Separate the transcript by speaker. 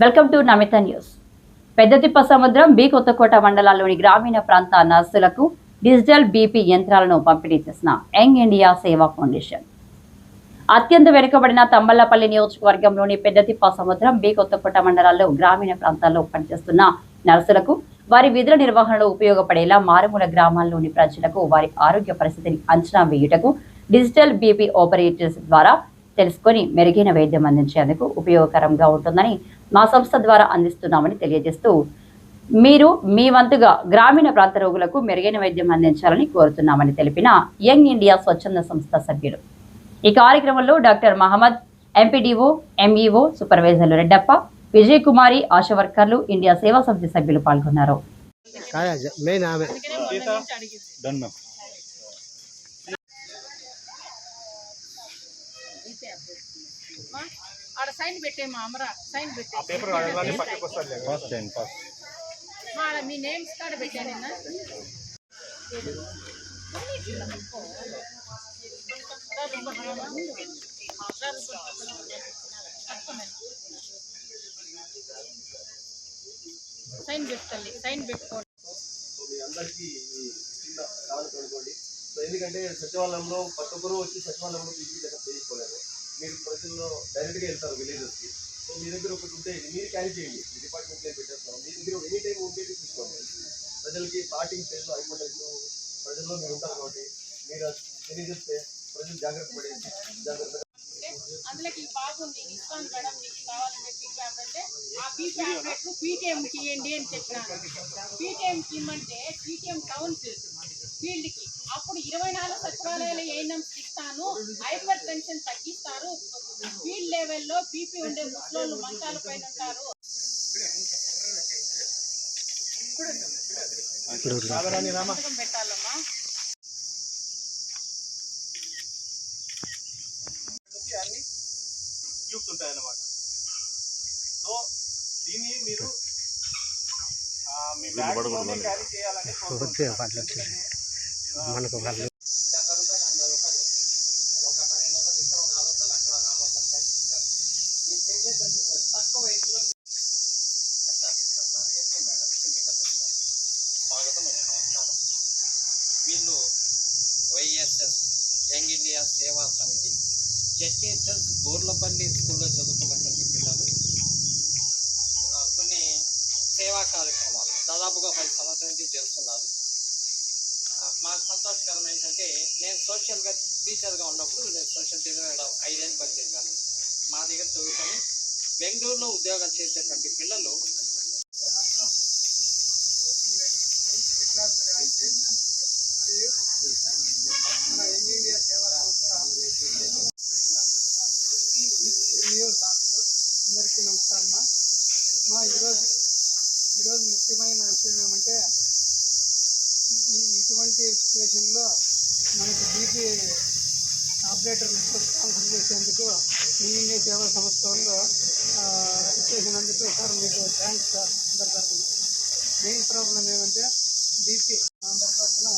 Speaker 1: Welcome to Namita news. Peddathippa samudram B Kothakota మండలాల్లోని గ్రామీణ ప్రాంత నర్సులకు డిజిటల్ బీపీ యంత్రాలను పంపిణీ చేసిన యంగ్ ఇండియా సేవా ఫౌండేషన్. అత్యంత వెనుకబడిన తంబళ్లపల్లి నియోజకవర్గంలోని పెద్దతిప్ప సముద్రం బి కొత్తకోట మండలాల్లో గ్రామీణ ప్రాంతాల్లో పనిచేస్తున్న నర్సులకు వారి విధుల నిర్వహణలో ఉపయోగపడేలా మారుమూల గ్రామాల్లోని ప్రజలకు వారి ఆరోగ్య పరిస్థితిని అంచనా వేయుటకు డిజిటల్ బీపీ ఆపరేటర్స్ ద్వారా తెలుసుకొని మెరుగైన వైద్యం అందించేందుకు ఉపయోగకరంగా ఉంటుందని మా సంస్థ ద్వారా అందిస్తున్నామని తెలియజేస్తూ మీరు మీ వంతుగా గ్రామీణ ప్రాంత రోగులకు మెరుగైన వైద్యం అందించాలని కోరుతున్నామని తెలిపిన యంగ్ ఇండియా స్వచ్ఛంద సంస్థ సభ్యులు. ఈ కార్యక్రమంలో డాక్టర్ మహమ్మద్, ఎంపీడీఓ, ఎంఈఓ, సూపర్వైజర్లు రెడ్డప్ప, విజయ్ కుమారి, ఆశా వర్కర్లు, ఇండియా సేవా సమితి సభ్యులు పాల్గొన్నారు.
Speaker 2: ఆడ సైన్ పెట్టేమా అమరా సైన్ పెట్టే
Speaker 3: ఆ పేపర్ అలానే పక్కకి వస్తది ఫస్ట్ టైం ఫస్ట్
Speaker 2: మాడ మీ నేమ్స్ కార్డ్ పెట్టానేనా సైన్ పెట్టాలి సైన్ పెట్టుకోండి.
Speaker 4: సో మీ అందరికీ కింద కావాలి కనుకోండి. సో ఎందుకంటే సచివాలయంలో ప్రతి ఒక్కరు వచ్చి సచివాలయంలో బీపీ చెకప్ చేసుకోలేరు. మీరు ప్రజల్లో డైరెక్ట్గా వెళ్తారు విలేజెస్కి. సో మీ దగ్గర ఒకటి ఉంటే మీరు క్యారీ చేయండి. మీ డిపార్ట్మెంట్లో పెట్టేస్తాం. మీ దగ్గర ఎనీ టైం ఉండేది చూసుకోండి. ప్రజలకి స్టార్టింగ్ స్టేజ్లో అయిపోయినట్టు ప్రజల్లో మీరు ఉంటారు కాబట్టి మీరు తెలియజేస్తే ప్రజలు జాగ్రత్త పడేసి జాగ్రత్తగా
Speaker 2: అందులోకి బాగుంది ఇస్తాను మేడం మీకు కావాలంటే ఫీడ్బ్యాక్ అంటే ఆ ఫీడ్బ్యాక్ పీటీఎంకి ఇవ్వండి అని చెప్పినాను. పీటీఎంకి ఇమ్మంటే పీటీఎం టౌన్ ఫీల్డ్కి అప్పుడు 24 సచివాలయాలు ఏఎన్ఎంస్ ఇస్తాను, హైపర్ టెన్షన్ తగ్గిస్తారు, ఫీల్డ్ లెవెల్లో బీపీ ఉండే ముసలోళ్ళు మంచాల పైన ఉంటారు. పెట్టాలమ్మా
Speaker 4: అన్ని ట్యూబ్స్ ఉంటాయన్నమాట. సో దీన్ని మీరు మీ బ్యాగ్లోనే క్యారీ చేయాలని మనకు
Speaker 5: వీళ్ళు వైఎస్ఎస్ యంగ్ ఇండియా సేవా సమితి జెడ్పిహెచ్ఎస్ బోర్లపల్లి స్కూల్లో చదువుకున్నటువంటి పిల్లలు కొన్ని సేవా కార్యక్రమాలు దాదాపుగా 10 సంవత్సరాల నుంచి చేస్తున్నారు. మాకు సంతోషకరం ఏంటంటే నేను సోషల్గా టీచర్గా ఉన్నప్పుడు నేను సోషల్ టీచర్ 5 ఏళ్ళు పనిచేశాను. మా దగ్గర చదువుకొని బెంగళూరులో ఉద్యోగాలు చేసేటువంటి పిల్లలు
Speaker 6: అందరికీ నమస్కారం. మా ఈరోజు ముఖ్యమైన విషయం ఏమంటే ఇటువంటి సిచ్యువేషన్లో మనకు బీపీ ఆపరేటర్లు స్పాన్సర్ చేసేందుకు ఇండియా సేవా సంస్థ వాళ్ళు చేసినందుకు సార్ మీకు థ్యాంక్స్ సార్. అందరి తరఫున మెయిన్ ప్రాబ్లం ఏమంటే బీపీ అందరి తరఫున